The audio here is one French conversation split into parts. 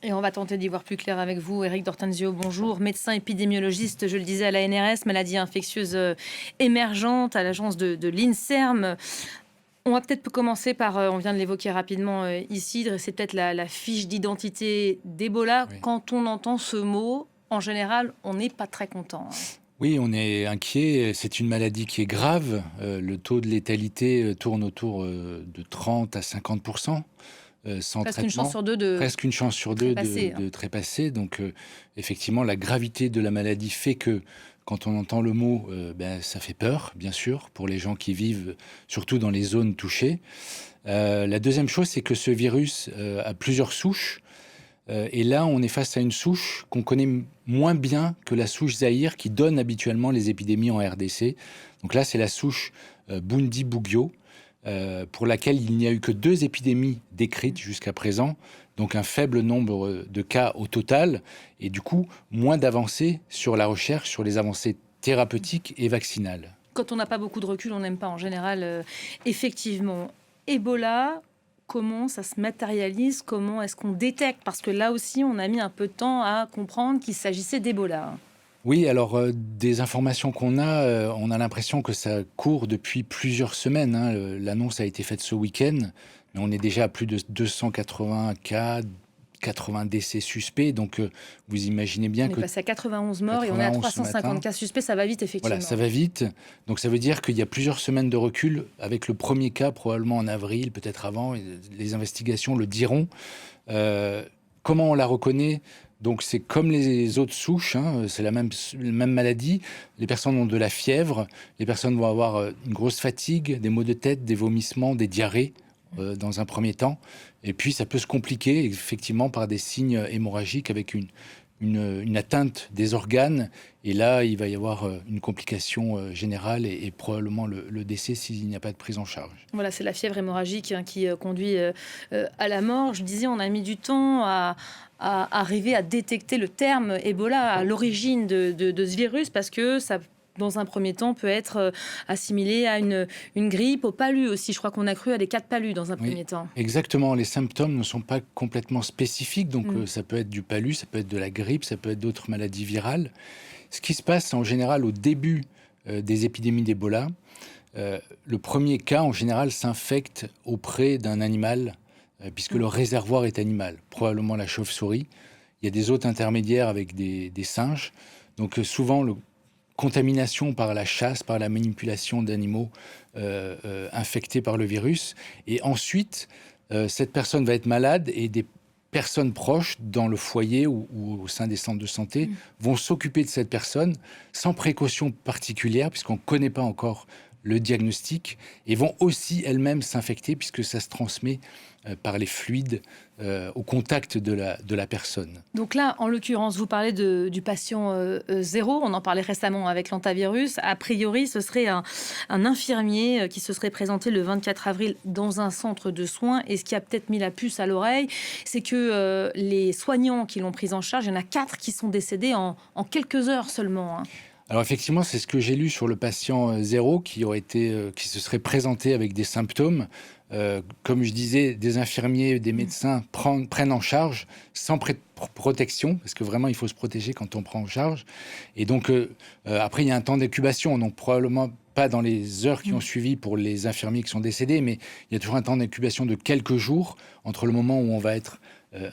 Et on va tenter d'y voir plus clair avec vous. Éric Dortenzio, bonjour. Médecin épidémiologiste, je le disais, à la NRS, maladie infectieuse émergente, à l'agence de l'INSERM. On va peut-être commencer par, on vient de l'évoquer rapidement ici, dresser peut-être la fiche d'identité d'Ebola. Oui. Quand on entend ce mot, en général, on n'est pas très content, hein. Oui, on est inquiet. C'est une maladie qui est grave. Le taux de létalité tourne autour de 30 à 50 sans Presque une chance traitement. sur deux de Presque une chance sur deux trépasser, hein. de trépasser. Donc, effectivement, la gravité de la maladie fait que quand on entend le mot, ça fait peur, bien sûr, pour les gens qui vivent, surtout dans les zones touchées. La deuxième chose, c'est que ce virus a plusieurs souches. Et là, on est face à une souche qu'on connaît moins bien que la souche Zaïre qui donne habituellement les épidémies en RDC. Donc là, c'est la souche Bundibugyo, pour laquelle il n'y a eu que 2 épidémies décrites jusqu'à présent. Donc un faible nombre de cas au total. Et du coup, moins d'avancées sur la recherche, sur les avancées thérapeutiques et vaccinales. Quand on n'a pas beaucoup de recul, on n'aime pas en général, effectivement. Ebola, comment ça se matérialise? Comment est-ce qu'on détecte? Parce que là aussi, on a mis un peu de temps à comprendre qu'il s'agissait d'Ebola. Oui, alors des informations qu'on a, on a l'impression que ça court depuis plusieurs semaines, hein. L'annonce a été faite ce week-end, mais on est déjà à plus de 280 cas, 80 décès suspects. Donc, vous imaginez bien On est que passé à 91 morts et on est à 91 ce 350 matin, cas suspects. Ça va vite, voilà, effectivement. ça va vite. Donc, ça veut dire qu'il y a plusieurs semaines de recul, avec le premier cas probablement en avril, peut-être avant, et les investigations le diront. Comment on la reconnaît? Donc c'est comme les autres souches, hein, c'est la même maladie. Les personnes ont de la fièvre, les personnes vont avoir une grosse fatigue, des maux de tête, des vomissements, des diarrhées dans un premier temps. Et puis ça peut se compliquer effectivement par des signes hémorragiques avec une atteinte des organes. Et là, il va y avoir une complication générale et probablement le décès s'il n'y a pas de prise en charge. Voilà, c'est la fièvre hémorragique, hein, qui conduit à la mort. Je disais, on a mis du temps à arriver à détecter le terme Ebola à l'origine de ce virus parce que ça, dans un premier temps, peut être assimilé à une grippe, au palu aussi. Je crois qu'on a cru à des cas de palu dans un Oui, premier temps. exactement. Les symptômes ne sont pas complètement spécifiques. Donc, Mm. ça peut être du palu, ça peut être de la grippe, ça peut être d'autres maladies virales. Ce qui se passe en général au début des épidémies d'Ebola, le premier cas en général s'infecte auprès d'un animal, puisque le réservoir est animal, probablement la chauve-souris. Il y a des hôtes intermédiaires avec des singes. Donc, souvent, contamination par la chasse, par la manipulation d'animaux infectés par le virus. Et ensuite, cette personne va être malade et des personnes proches dans le foyer ou au sein des centres de santé vont s'occuper de cette personne sans précaution particulière, puisqu'on ne connaît pas encore le diagnostic, et vont aussi elles-mêmes s'infecter, puisque ça se transmet par les fluides au contact de la personne. Donc là, en l'occurrence, vous parlez du patient zéro. On en parlait récemment avec l'antavirus. A priori, ce serait un infirmier qui se serait présenté le 24 avril dans un centre de soins. Et ce qui a peut-être mis la puce à l'oreille, c'est que les soignants qui l'ont pris en charge, il y en a 4 qui sont décédés en quelques heures seulement, hein. Alors effectivement, c'est ce que j'ai lu sur le patient zéro qui se serait présenté avec des symptômes. Comme je disais, des infirmiers, des médecins prennent en charge sans protection, parce que vraiment il faut se protéger quand on prend en charge. Et donc après il y a un temps d'incubation, donc probablement pas dans les heures qui ont suivi pour les infirmiers qui sont décédés, mais il y a toujours un temps d'incubation de quelques jours entre le moment où on va être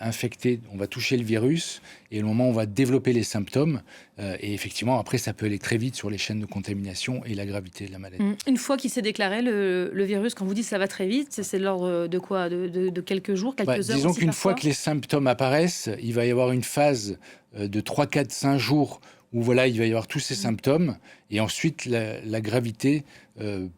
infecté, on va toucher le virus, et le moment où on va développer les symptômes. Et effectivement, après, ça peut aller très vite sur les chaînes de contamination et la gravité de la maladie. Une fois qu'il s'est déclaré, le virus, quand vous dites ça va très vite, c'est de l'ordre de quoi? De quelques jours, quelques heures Disons aussi, qu'une parfois? fois que les symptômes apparaissent, il va y avoir une phase de 3, 4, 5 jours où voilà, il va y avoir tous ces symptômes. Et ensuite, la gravité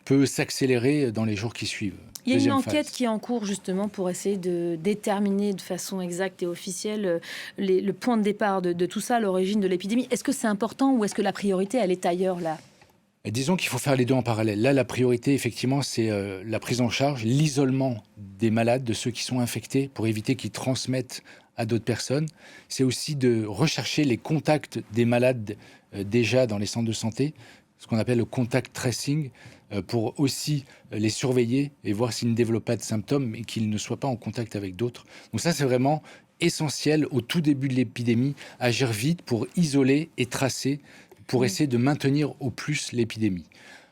peut s'accélérer dans les jours qui suivent. Il y a une Deuxième enquête phase. qui est en cours justement pour essayer de déterminer de façon exacte et officielle le point de départ de tout ça, l'origine de l'épidémie. Est-ce que c'est important ou est-ce que la priorité, elle est ailleurs là? Et disons qu'il faut faire les deux en parallèle. Là, la priorité, effectivement, c'est la prise en charge, l'isolement des malades, de ceux qui sont infectés, pour éviter qu'ils transmettent à d'autres personnes. C'est aussi de rechercher les contacts des malades déjà dans les centres de santé, ce qu'on appelle le contact tracing, pour aussi les surveiller et voir s'ils ne développent pas de symptômes et qu'ils ne soient pas en contact avec d'autres. Donc ça, c'est vraiment essentiel au tout début de l'épidémie, agir vite pour isoler et tracer, pour essayer de maintenir au plus l'épidémie.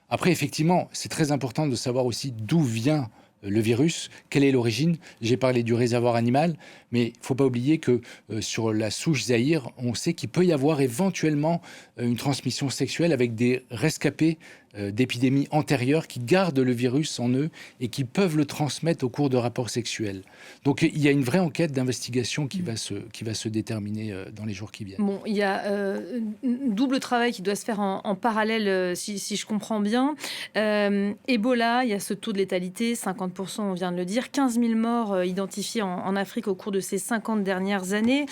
Après, effectivement, c'est très important de savoir aussi d'où vient le virus, quelle est l'origine. J'ai parlé du réservoir animal, mais il ne faut pas oublier que sur la souche Zaïre, on sait qu'il peut y avoir éventuellement une transmission sexuelle avec des rescapés d'épidémies antérieures qui gardent le virus en eux et qui peuvent le transmettre au cours de rapports sexuels. Donc il y a une vraie enquête d'investigation qui va se déterminer dans les jours qui viennent. Bon, il y a un double travail qui doit se faire en parallèle, si je comprends bien. Ebola, il y a ce taux de létalité, 50%, on vient de le dire, 15 000 morts identifiés en Afrique au cours de ces 50 dernières années.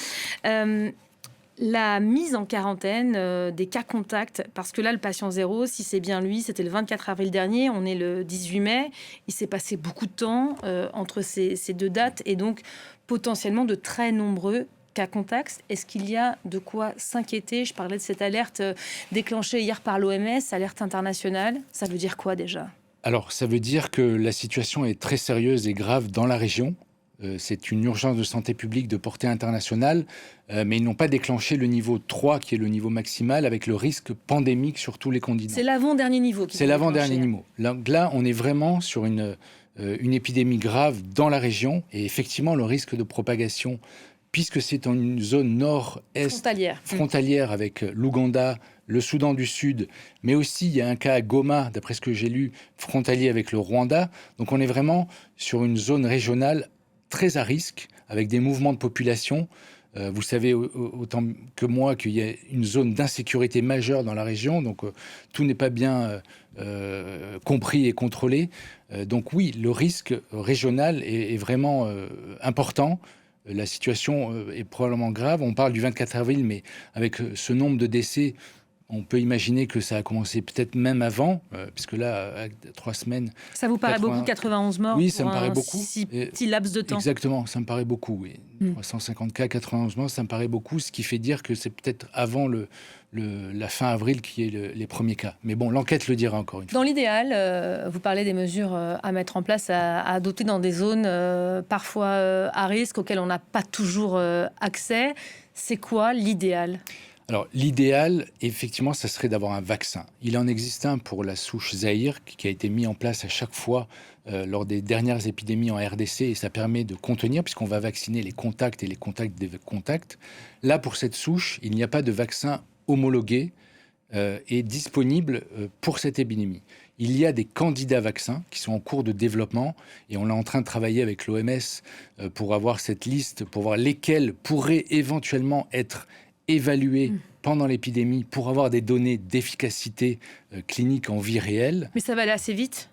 La mise en quarantaine des cas contacts, parce que là, le patient zéro, si c'est bien lui, c'était le 24 avril dernier, on est le 18 mai, il s'est passé beaucoup de temps entre ces deux dates, et donc potentiellement de très nombreux cas contacts. Est-ce qu'il y a de quoi s'inquiéter? Je parlais de cette alerte déclenchée hier par l'OMS, alerte internationale. Ça veut dire quoi déjà? Alors, ça veut dire que la situation est très sérieuse et grave dans la région. C'est une urgence de santé publique de portée internationale, mais ils n'ont pas déclenché le niveau 3, qui est le niveau maximal, avec le risque pandémique sur tous les continents. C'est l'avant-dernier niveau. C'est l'avant-dernier niveau. Là, on est vraiment sur une épidémie grave dans la région, et effectivement, le risque de propagation, puisque c'est en une zone nord-est frontalière avec l'Ouganda, le Soudan du Sud, mais aussi il y a un cas à Goma, d'après ce que j'ai lu, frontalier avec le Rwanda. Donc on est vraiment sur une zone régionale très à risque, avec des mouvements de population. Vous savez autant que moi qu'il y a une zone d'insécurité majeure dans la région, donc tout n'est pas bien compris et contrôlé. Donc oui, le risque régional est vraiment important. La situation est probablement grave. On parle du 24 avril, mais avec ce nombre de décès, on peut imaginer que ça a commencé peut-être même avant, puisque là, à 3 semaines... Ça vous paraît beaucoup, 91 morts? Oui, ça me paraît beaucoup. Si petit laps de temps. Exactement, ça me paraît beaucoup, oui. 350 cas, 91 morts, ça me paraît beaucoup, ce qui fait dire que c'est peut-être avant la fin avril qui est les premiers cas. Mais bon, l'enquête le dira encore une fois. Dans l'idéal, vous parlez des mesures à mettre en place, à adopter dans des zones parfois à risque, auxquelles on n'a pas toujours accès. C'est quoi l'idéal? Alors, l'idéal, effectivement, ça serait d'avoir un vaccin. Il en existe un pour la souche Zaïre, qui a été mis en place à chaque fois lors des dernières épidémies en RDC, et ça permet de contenir, puisqu'on va vacciner les contacts et les contacts des contacts. Là, pour cette souche, il n'y a pas de vaccin homologué et disponible pour cette épidémie. Il y a des candidats vaccins qui sont en cours de développement, et on est en train de travailler avec l'OMS pour avoir cette liste, pour voir lesquels pourraient éventuellement être évalués pendant l'épidémie pour avoir des données d'efficacité clinique en vie réelle. Mais ça va aller assez vite?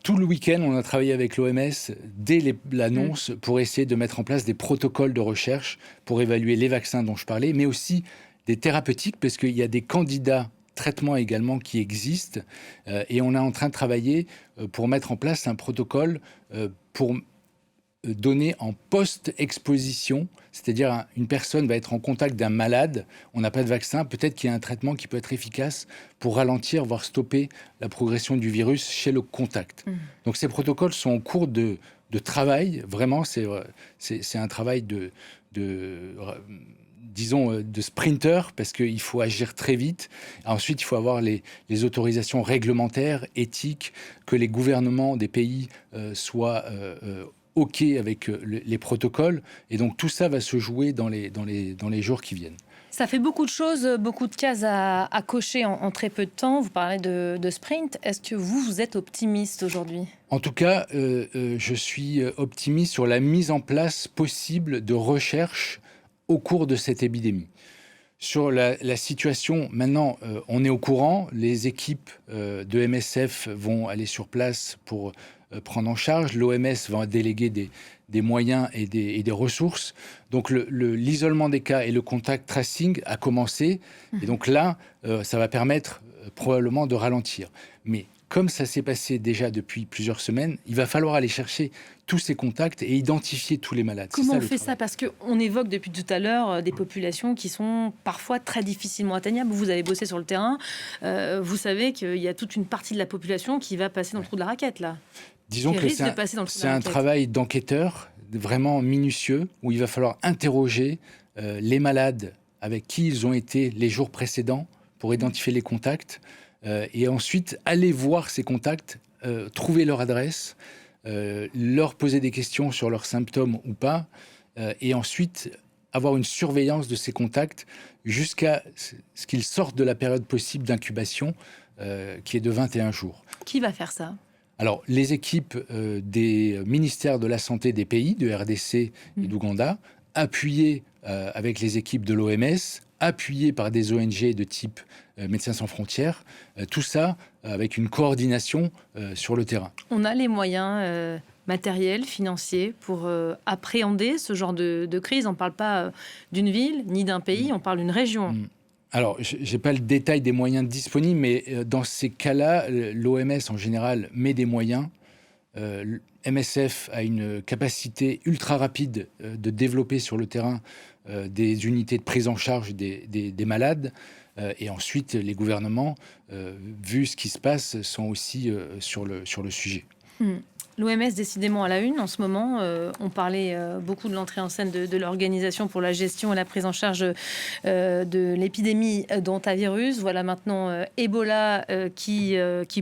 Tout le week-end, on a travaillé avec l'OMS dès l'annonce pour essayer de mettre en place des protocoles de recherche pour évaluer les vaccins dont je parlais, mais aussi des thérapeutiques, parce qu'il y a des candidats traitements également qui existent, et on est en train de travailler pour mettre en place un protocole pour donner en post-exposition, c'est-à-dire une personne va être en contact d'un malade, on n'a pas de vaccin, peut-être qu'il y a un traitement qui peut être efficace pour ralentir, voire stopper la progression du virus chez le contact. Donc ces protocoles sont en cours de travail, vraiment, c'est un travail disons, de sprinter, parce qu'il faut agir très vite. Ensuite, il faut avoir les autorisations réglementaires, éthiques, que les gouvernements des pays soient OK avec les protocoles. Et donc, tout ça va se jouer dans les jours qui viennent. Ça fait beaucoup de choses, beaucoup de cases à cocher en très peu de temps. Vous parlez de sprint. Est-ce que vous êtes optimiste aujourd'hui? En tout cas, je suis optimiste sur la mise en place possible de recherche au cours de cette épidémie. Sur la situation, maintenant, on est au courant. Les équipes de MSF vont aller sur place pour prendre en charge. L'OMS va déléguer des moyens et des ressources. Donc l'isolement des cas et le contact tracing a commencé. Et donc là, ça va permettre probablement de ralentir. Mais comme ça s'est passé déjà depuis plusieurs semaines, il va falloir aller chercher tous ces contacts et identifier tous les malades. Comment on fait ça? Parce qu'on évoque depuis tout à l'heure des populations qui sont parfois très difficilement atteignables. Vous avez bossé sur le terrain. Vous savez qu'il y a toute une partie de la population qui va passer dans le trou de la raquette, là. Disons que c'est un travail d'enquêteur, vraiment minutieux où il va falloir interroger les malades avec qui ils ont été les jours précédents pour identifier les contacts et ensuite aller voir ces contacts, trouver leur adresse, leur poser des questions sur leurs symptômes ou pas, et ensuite avoir une surveillance de ces contacts jusqu'à ce qu'ils sortent de la période possible d'incubation qui est de 21 jours. Qui va faire ça ? Alors, les équipes des ministères de la Santé des pays, de RDC et d'Ouganda, appuyées avec les équipes de l'OMS, appuyées par des ONG de type Médecins sans frontières, tout ça avec une coordination sur le terrain. On a les moyens matériels, financiers pour appréhender ce genre de crise. On ne parle pas d'une ville ni d'un pays, on parle d'une région. Alors, je n'ai pas le détail des moyens disponibles, mais dans ces cas-là, l'OMS en général met des moyens. MSF a une capacité ultra rapide de développer sur le terrain des unités de prise en charge des malades. Et ensuite, les gouvernements, vu ce qui se passe, sont aussi sur le sujet. L'OMS, décidément, à la une en ce moment. On parlait beaucoup de l'entrée en scène de l'Organisation pour la gestion et la prise en charge de l'épidémie d'hantavirus. Voilà maintenant Ebola qui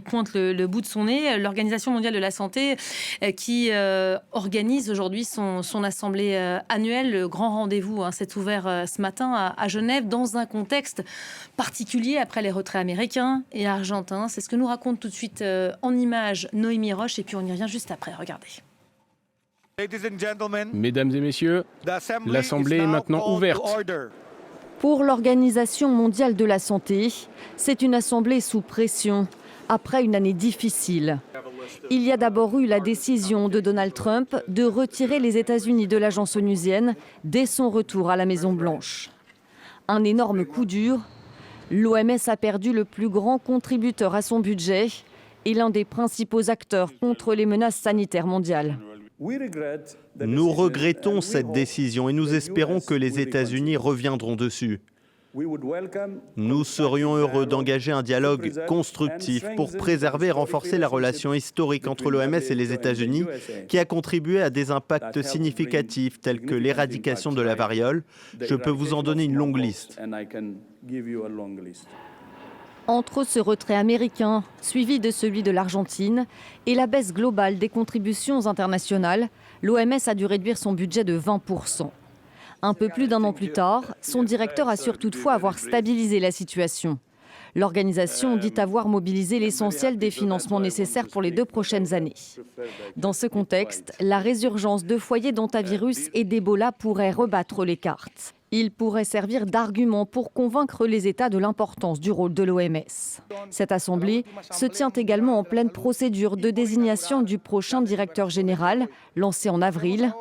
pointe le bout de son nez. L'Organisation mondiale de la santé qui organise aujourd'hui son assemblée annuelle. Le grand rendez-vous s'est ouvert ce matin à Genève dans un contexte particulier après les retraits américains et argentins. C'est ce que nous raconte tout de suite en images Noémie Roche, et puis on y revient juste après. Regardez. Mesdames et messieurs, l'Assemblée est maintenant ouverte. Pour l'Organisation mondiale de la santé, c'est une assemblée sous pression après une année difficile. Il y a d'abord eu la décision de Donald Trump de retirer les États-Unis de l'agence onusienne dès son retour à la Maison-Blanche. Un énorme coup dur. L'OMS a perdu le plus grand contributeur à son budget et l'un des principaux acteurs contre les menaces sanitaires mondiales. Nous regrettons cette décision et nous espérons que les États-Unis reviendront dessus. Nous serions heureux d'engager un dialogue constructif pour préserver et renforcer la relation historique entre l'OMS et les États-Unis, qui a contribué à des impacts significatifs tels que l'éradication de la variole. Je peux vous en donner une longue liste. Entre ce retrait américain, suivi de celui de l'Argentine, et la baisse globale des contributions internationales, l'OMS a dû réduire son budget de 20%. Un peu plus d'un an plus tard, son directeur assure toutefois avoir stabilisé la situation. L'organisation dit avoir mobilisé l'essentiel des financements nécessaires pour les 2 prochaines années. Dans ce contexte, la résurgence de foyers d'hantavirus et d'Ebola pourrait rebattre les cartes. Il pourrait servir d'argument pour convaincre les États de l'importance du rôle de l'OMS. Cette assemblée se tient également en pleine procédure de désignation du prochain directeur général, lancée en avril,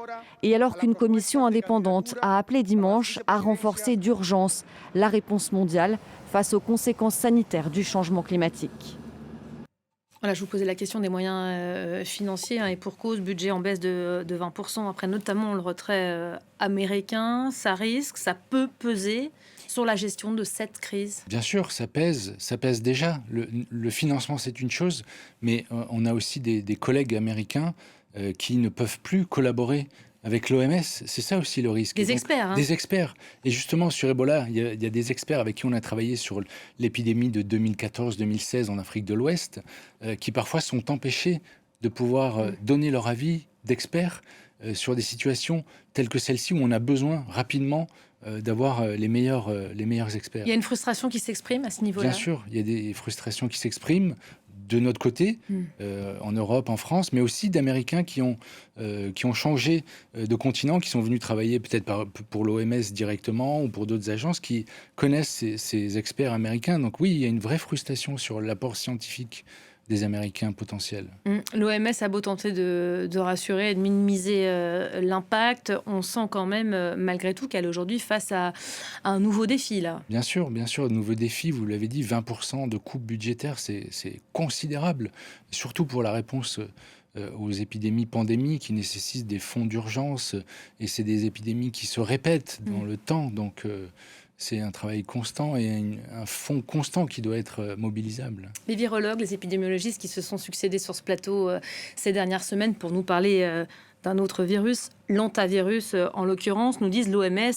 et alors qu'une commission indépendante a appelé dimanche à renforcer d'urgence la réponse mondiale face aux conséquences sanitaires du changement climatique. Voilà, je vous posais la question des moyens financiers et pour cause, budget en baisse de 20%, après notamment le retrait américain. Ça risque, ça peut peser sur la gestion de cette crise? Bien sûr, ça pèse déjà. Le financement, c'est une chose, mais on a aussi des collègues américains qui ne peuvent plus collaborer avec l'OMS. C'est ça aussi le risque. Des experts. Des experts. Et justement, sur Ebola, il y a des experts avec qui on a travaillé sur l'épidémie de 2014-2016 en Afrique de l'Ouest, qui parfois sont empêchés de pouvoir donner leur avis d'experts sur des situations telles que celle-ci, où on a besoin rapidement d'avoir les meilleurs experts. Il y a une frustration qui s'exprime à ce niveau-là? Bien sûr, il y a des frustrations qui s'expriment de notre côté, en Europe, en France, mais aussi d'Américains qui ont changé de continent, qui sont venus travailler peut-être pour l'OMS directement ou pour d'autres agences qui connaissent ces experts américains. Donc oui, il y a une vraie frustration sur l'apport scientifique des Américains potentiels. L'OMS a beau tenter de rassurer et de minimiser l'impact, on sent quand même, malgré tout, qu'elle est aujourd'hui face à un nouveau défi, là. Bien sûr, nouveau défi, vous l'avez dit, 20% de coupe budgétaire, c'est considérable, surtout pour la réponse aux épidémies pandémies qui nécessitent des fonds d'urgence, et c'est des épidémies qui se répètent dans le temps, donc c'est un travail constant et un fonds constant qui doit être mobilisable. Les virologues, les épidémiologistes qui se sont succédés sur ce plateau ces dernières semaines pour nous parler d'un autre virus, l'hantavirus en l'occurrence, nous disent l'OMS,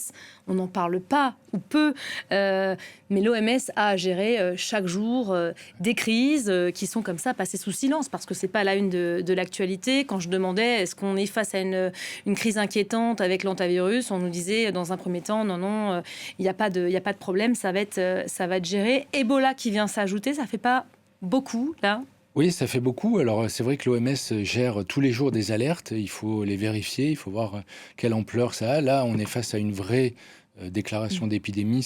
on n'en parle pas ou peu, mais l'OMS a géré chaque jour des crises qui sont comme ça passées sous silence parce que c'est pas la une de l'actualité. Quand je demandais est-ce qu'on est face à une crise inquiétante avec l'hantavirus, on nous disait dans un premier temps non, il n'y a pas de problème, ça va être géré. Ebola qui vient s'ajouter, ça fait pas beaucoup là? Oui, ça fait beaucoup. Alors, c'est vrai que l'OMS gère tous les jours des alertes. Il faut les vérifier, il faut voir quelle ampleur ça a. Là, on est face à une vraie déclaration d'épidémie.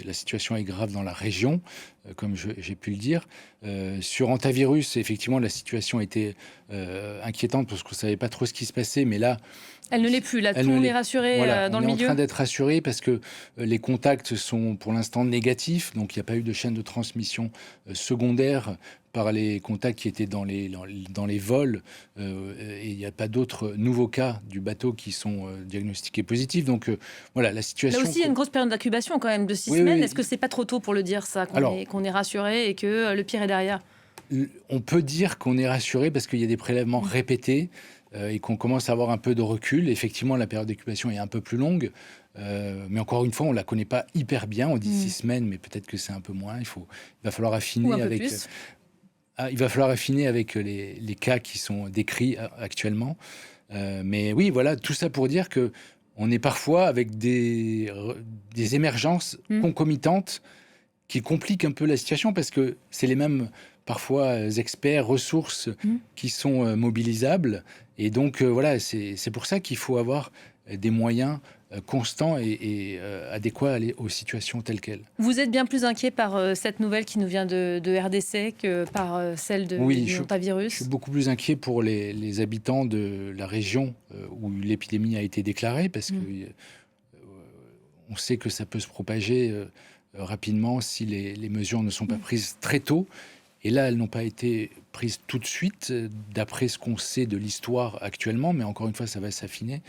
La situation est grave dans la région, comme j'ai pu le dire. Sur hantavirus, effectivement, la situation était inquiétante parce qu'on ne savait pas trop ce qui se passait. Mais là, elle ne l'est plus. Là, tout le monde est rassuré dans le milieu. On est en train d'être rassuré parce que les contacts sont pour l'instant négatifs. Donc, il n'y a pas eu de chaîne de transmission secondaire par les contacts qui étaient dans les vols. Et il n'y a pas d'autres nouveaux cas du bateau qui sont diagnostiqués positifs. Donc, voilà, la situation... Là aussi, il y a une grosse période d'incubation quand même de 6 semaines. Oui. Est-ce que c'est pas trop tôt pour le dire, ça, qu'on est rassuré et que le pire est derrière? On peut dire qu'on est rassuré parce qu'il y a des prélèvements répétés et qu'on commence à avoir un peu de recul. Effectivement, la période d'incubation est un peu plus longue. Mais encore une fois, on ne la connaît pas hyper bien. On dit 6 semaines, mais peut-être que c'est un peu moins. Il va falloir affiner avec... il va falloir affiner avec les cas qui sont décrits actuellement. Mais oui, voilà, tout ça pour dire qu'on est parfois avec des émergences concomitantes qui compliquent un peu la situation parce que c'est les mêmes, parfois, experts, ressources qui sont mobilisables. Et donc, voilà, c'est pour ça qu'il faut avoir des moyens constants et adéquats aux situations telles quelles. Vous êtes bien plus inquiet par cette nouvelle qui nous vient de RDC que par celle du hantavirus? Je suis beaucoup plus inquiet pour les habitants de la région où l'épidémie a été déclarée parce que on sait que ça peut se propager rapidement si les mesures ne sont pas prises très tôt. Et là, elles n'ont pas été prises tout de suite, d'après ce qu'on sait de l'histoire actuellement, mais encore une fois, ça va s'affiner.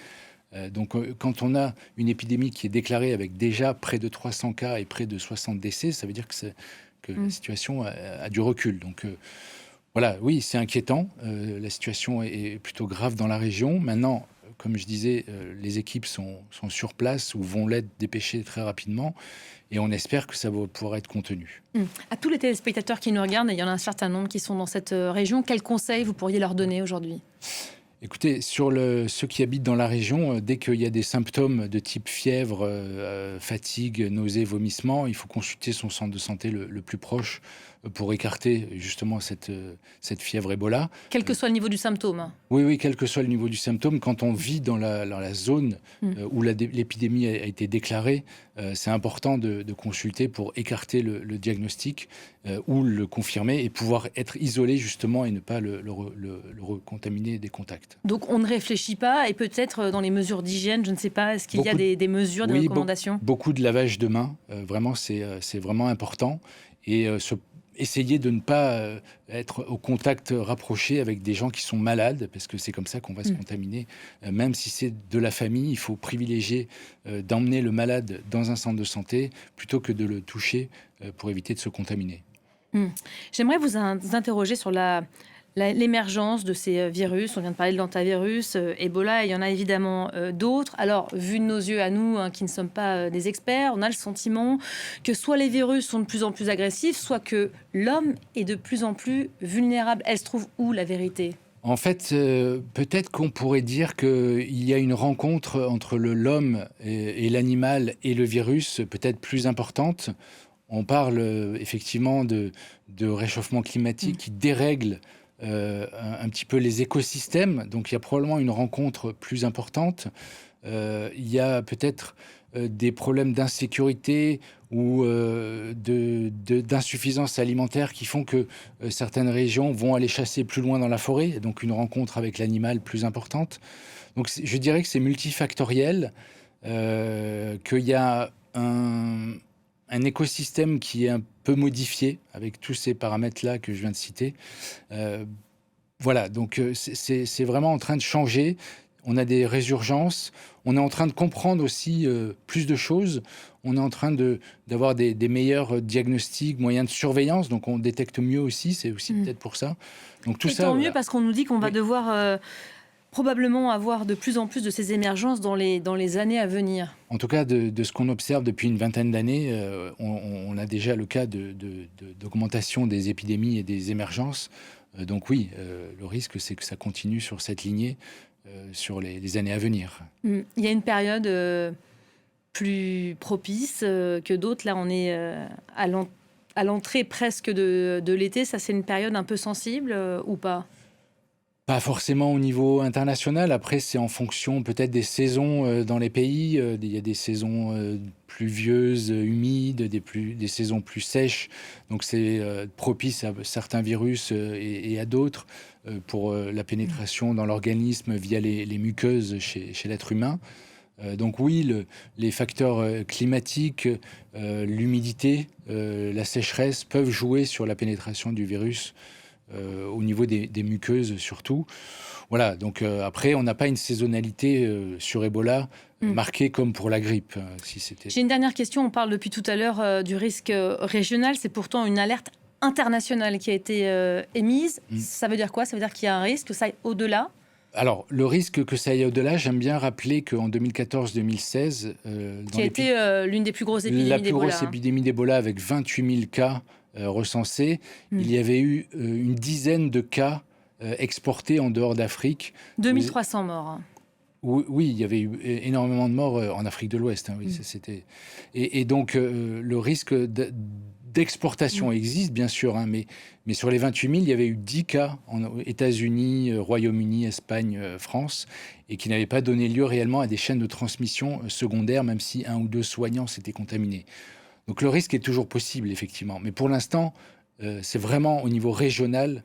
Donc, quand on a une épidémie qui est déclarée avec déjà près de 300 cas et près de 60 décès, ça veut dire que la situation a du recul. Donc, voilà, oui, c'est inquiétant. La situation est plutôt grave dans la région. Maintenant, comme je disais, les équipes sont sur place ou vont l'être dépêchées très rapidement. Et on espère que ça va pouvoir être contenu. À tous les téléspectateurs qui nous regardent, et il y en a un certain nombre qui sont dans cette région, quels conseils vous pourriez leur donner aujourd'hui ? Écoutez, sur ceux qui habitent dans la région, dès qu'il y a des symptômes de type fièvre, fatigue, nausées, vomissements, il faut consulter son centre de santé le plus proche pour écarter justement cette fièvre Ebola. Quel que soit le niveau du symptôme. Oui, quel que soit le niveau du symptôme. Quand on vit dans la zone où l'épidémie a été déclarée, c'est important de consulter pour écarter le diagnostic ou le confirmer et pouvoir être isolé justement et ne pas le recontaminer des contacts. Donc on ne réfléchit pas et peut-être dans les mesures d'hygiène, je ne sais pas, est-ce qu'il y a des mesures, des recommandations ? Beaucoup de lavage de mains, vraiment c'est vraiment important et essayer de ne pas être au contact rapproché avec des gens qui sont malades, parce que c'est comme ça qu'on va se contaminer. Même si c'est de la famille, il faut privilégier d'emmener le malade dans un centre de santé plutôt que de le toucher pour éviter de se contaminer. J'aimerais vous interroger sur l'émergence de ces virus. On vient de parler de l'hantavirus, Ebola, et il y en a évidemment d'autres. Alors, vu de nos yeux à nous, qui ne sommes pas des experts, on a le sentiment que soit les virus sont de plus en plus agressifs, soit que l'homme est de plus en plus vulnérable. Elle se trouve où, la vérité ? En fait, peut-être qu'on pourrait dire qu'il y a une rencontre entre l'homme et l'animal et le virus, peut-être plus importante. On parle effectivement de réchauffement climatique qui dérègle un petit peu les écosystèmes, donc il y a probablement une rencontre plus importante. Il y a peut-être des problèmes d'insécurité ou d'insuffisance alimentaire qui font que certaines régions vont aller chasser plus loin dans la forêt, donc une rencontre avec l'animal plus importante. Donc je dirais que c'est multifactoriel, qu'il y a un écosystème qui est un peu modifié avec tous ces paramètres-là que je viens de citer. Voilà, donc c'est vraiment en train de changer. On a des résurgences. On est en train de comprendre aussi plus de choses. On est en train d'avoir des meilleurs diagnostics, moyens de surveillance. Donc on détecte mieux aussi. C'est aussi peut-être pour ça. Donc tout ça. Tant mieux parce qu'on nous dit qu'on va devoir probablement avoir de plus en plus de ces émergences dans les années à venir. En tout cas, de ce qu'on observe depuis une vingtaine d'années, on a déjà le cas d'augmentation des épidémies et des émergences. Donc oui, le risque, c'est que ça continue sur cette lignée sur les années à venir. Il y a une période plus propice que d'autres. Là, on est à l'entrée presque de l'été. Ça, c'est une période un peu sensible ou pas ? Pas forcément au niveau international. Après, c'est en fonction peut-être des saisons dans les pays. Il y a des saisons pluvieuses, humides, des saisons plus sèches. Donc, c'est propice à certains virus et à d'autres pour la pénétration dans l'organisme via les muqueuses chez l'être humain. Donc oui, les facteurs climatiques, l'humidité, la sécheresse peuvent jouer sur la pénétration du virus au niveau des muqueuses surtout. Voilà, donc après, on n'a pas une saisonnalité sur Ebola marquée comme pour la grippe. J'ai une dernière question. On parle depuis tout à l'heure du risque régional. C'est pourtant une alerte internationale qui a été émise. Ça veut dire quoi ? Ça veut dire qu'il y a un risque, que ça aille au-delà ? Alors, le risque que ça aille au-delà, j'aime bien rappeler qu'en 2014-2016... qui a été l'une des plus grosses épidémies d'Ebola. La plus grosse épidémie d'Ebola avec 28 000 cas recensés. Il y avait eu une dizaine de cas exportés en dehors d'Afrique. 2300 morts. Oui, il y avait eu énormément de morts en Afrique de l'Ouest. Hein, oui, c'était... Et donc, le risque d'exportation existe, bien sûr, hein, mais sur les 28 000, il y avait eu 10 cas en États-Unis, Royaume-Uni, Espagne, France, et qui n'avaient pas donné lieu réellement à des chaînes de transmission secondaires, même si 1 ou 2 soignants s'étaient contaminés. Donc le risque est toujours possible, effectivement. Mais pour l'instant, c'est vraiment au niveau régional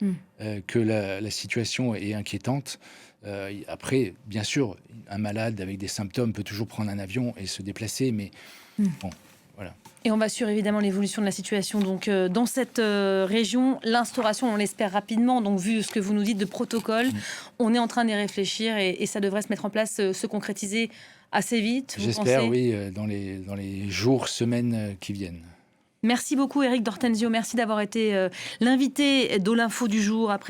que la situation est inquiétante. Après, bien sûr, un malade avec des symptômes peut toujours prendre un avion et se déplacer, mais bon, voilà. Et on va suivre évidemment l'évolution de la situation donc, dans cette région. L'instauration, on l'espère rapidement. Donc, vu ce que vous nous dites de protocole, on est en train d'y réfléchir et ça devrait se mettre en place, se concrétiser assez vite. J'espère, oui, dans les jours, semaines qui viennent. Merci beaucoup, Éric d'Ortenzio. Merci d'avoir été l'invité d'Olinfo du jour. Après